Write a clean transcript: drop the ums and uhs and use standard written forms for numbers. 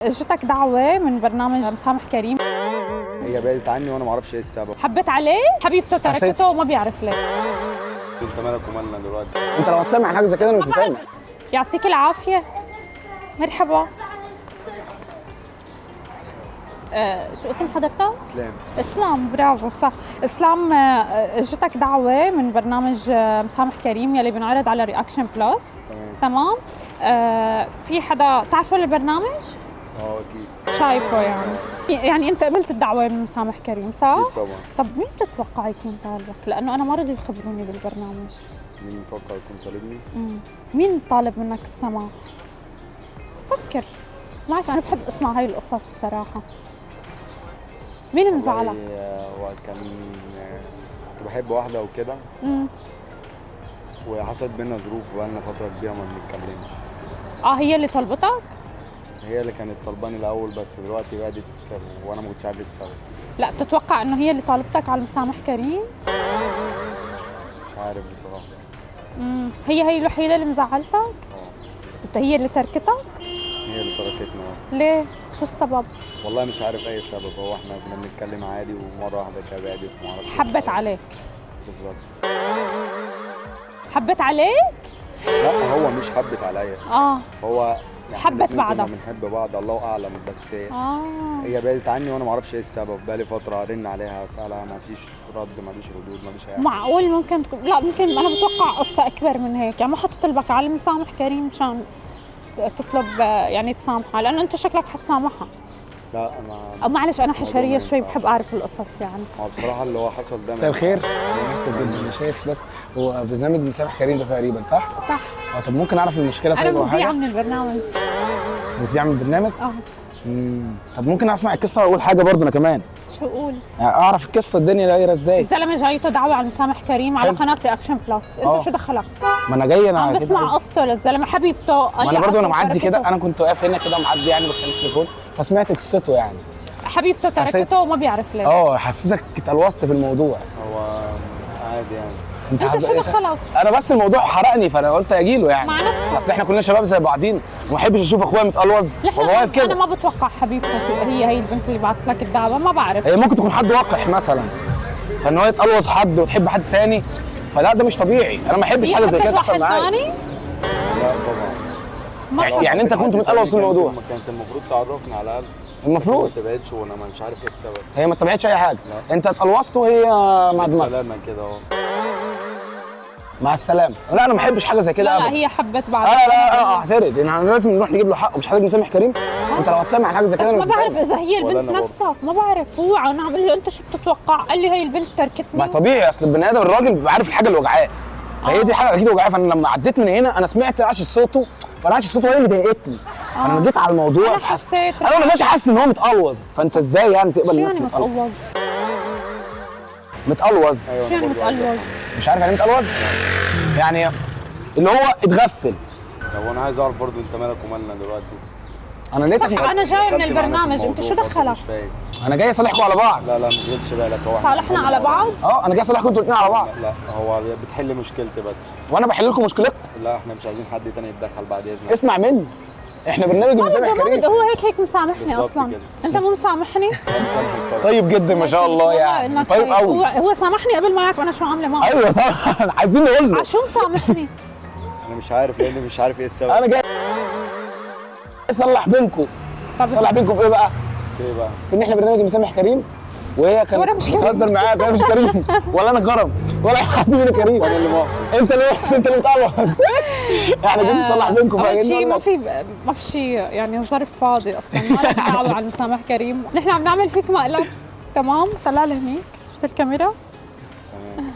اجتك دعوة من برنامج مسامح كريم. هي بعدت عني وانا ما اعرفش ايه السبب. حبت عليه، حبيبته تركته وما بيعرف ليه. انت مالك ومالنا دلوقتي؟ انت لو هتسامح حاجه زي كده انا مش مسامح. يعطيك العافية. مرحبا. شو اسم حضرتك؟ اسلام. اسلام، برافو صح. اسلام، اجتك دعوة من برنامج مسامح كريم يلي بنعرض على رياكشن بلس. تمام. في حدا تعرفوا البرنامج؟ اكيد. شايفه يعني انت قبلت الدعوة من مسامح كريم صح؟ اكيد طبعا. طب مين بتتوقع يكون طالبك؟ لأنه أنا ما رضوا يخبروني بالبرنامج. مين متوقع يكون طالبني؟ مين طالب منك السماح؟ فكر. معلش أنا بحب أسمع هاي القصص بصراحة. مين مزعلك؟ وقت كنت بحب واحدة وكده وحصلت بينا ظروف بقالنا فترة كبيرة ما بنتكلمش. هي اللي طلبتك؟ هي اللي كانت طلباني الأول بس دلوقتي بعدت وأنا ما كنتش عارف السبب. لا، بتتوقع إنه هي اللي طالبتك على مسامح كريم؟ مش عارف بصراحة. هي الوحيدة اللي مزعلتك؟ انت هي اللي تركتك؟ هي اللي تركتنا. ليه؟ شو السبب؟ والله مش عارف أي سبب، هو احنا كنا بنتكلم عادي ومرة واحدة كده بعدت وما اعرفش. حبت عليك؟ بالظبط. حبت عليك؟ لا هو مش حبت عليا. هو حبت بعضها. كنا بنحب بعض الله اعلم بس هي بعدت عني وانا ما اعرفش ايه السبب. بقالي فتره ارن عليها اسالها ما فيش رد، ما فيش ردود، ما فيش اي حاجه. معقول ممكن تكون، لا ممكن انا بتوقع قصه اكبر من هيك، يعني ما حتطلبك على مسامح كريم مشان تطلب يعني تسامحها، لانه انت شكلك حتسامحها. لا انا او معلش انا حشريه شوي بحب اعرف القصص يعني. هو بصراحه اللي هو حصل ده مساء الخير. انا شايف بس هو برنامج مسامح كريم ده تقريبا صح؟ صح. طب ممكن اعرف المشكله؟ انا مذيعه من البرنامج. مذيعه من البرنامج؟ طب ممكن اسمع القصه واقول حاجه برضه انا كمان؟ شو قول؟ يعني اعرف القصه الدنيا دايره ازاي؟ الزلمه جايته دعوه على مسامح كريم على قناه رياكشن بلس، انت شو دخلك؟ ما انا جاي انا بسمع قصته للزلمه حبيبته. ما انا برضه وانا معدي كده، انا كنت واقف هنا كده معدي يعني بتكلم التليفون فسمعت قصته يعني. حبيبته تركته وما بيعرف ليه. حسيتك اتلوثت في الموضوع. هو عادي يعني. انت شو دخلك؟ انا بس الموضوع حرقني فانا قلت اجي له يعني مع نفسك. اصل احنا كلنا شباب زي بعضين وما احبش اشوف اخويا متقلوظ وهو واقف كده. انا ما بتوقع حبيبته هي البنت اللي بعت لك الدعوه، ما بعرف. هي ممكن تكون حد وقح مثلا فان هو يتقلوظ حد وتحب حد تاني، فلا ده مش طبيعي. انا ما احبش حاجه زي كده تحصل معايا. لا طبعا. يعني انت كنت متقلوظ في الموضوع. كانت المفروض تعرفني على الاقل. المفروض ما تبعدش وانا مش عارف ايه السبب. هي ما اتبعتش اي حاجه. لا. انت اتقلوظت وهي مع دماغها. سلامه كده اهو. مع السلامه. لا انا ما احبش حاجه زي كده. لا هي حبت بعد. لا اعترض ان احنا لازم نروح نجيب له حقه. مش حضرتك مسامح كريم؟ انت لو هتسامح حاجه زي كده بس ما بعرف اذا هي البنت نفسها، ما بعرف. هو انا عم له انت شو بتتوقع؟ قال لي هي البنت تركتني. ما طبيعي، اصل البني ادم الراجل بيبقى عارف الحاجه اللي وجعاه، فهي دي حاجه اكيد وجعاه. فانا لما عديت من هنا انا سمعت رعشه صوته، فرعشه صوته هي اللي ضايقتني. فانا لما جيت على الموضوع انا حسيت انا ماشي حاسس ان هو متقلوظ. فانت ازاي يعني تقبل؟ شو يعني متقلوظ؟ متقلوظ. شو يعني متقلوظ؟ مش عارف يعني متقلوظ؟ يعني اللي هو اتغفل. طب وانا عايز اعرف برضه انت مالك ومالنا دلوقتي؟ انا لقيتك انا جاي من البرنامج، انت شو دخلك؟ انا جاي اصالحكم على بعض. لا ما تشغلش بالك. هو صالحنا على بعض؟ انا جاي اصالحكم انتوا الاثنين على بعض. لا هو بتحل مشكلتي بس. وانا بحل لكم مشكلتكم. لا احنا مش عايزين حد تاني يتدخل بعد اذنك. اسمع مني، احنا برنامج مسامح كريم. هو هيك مسامحني اصلا كده. انت مو مسامحني؟ طيب جدا ما شاء الله يعني. طيب قوي. هو سامحني قبل ما يعرف انا شو عامله معه. ايوه طبعا عايزين نقول له. شو مسامحني؟ انا مش عارف لاني مش عارف ايه السبب. انا جاي اصلح بينكم. اصلح بينكم في ايه بقى؟ ايه بقى؟ ان احنا برنامج مسامح كريم وهي كانت بتهزر معاك. وهي مش كريم ولا انا كرم ولا حد فينا كريم. وانا اللي مؤاخذ. انت اللي مؤاخذ، انت اللي متقلوظ. احنا جايين نصلح بينكم بقى. اول شيء ما في شيء يعني ظرف فاضي اصلا، ما لك دعوه على مسامح كريم. نحن عم نعمل فيك مقلب. تمام؟ طلع لي هنيك. شفت الكاميرا؟ تمام.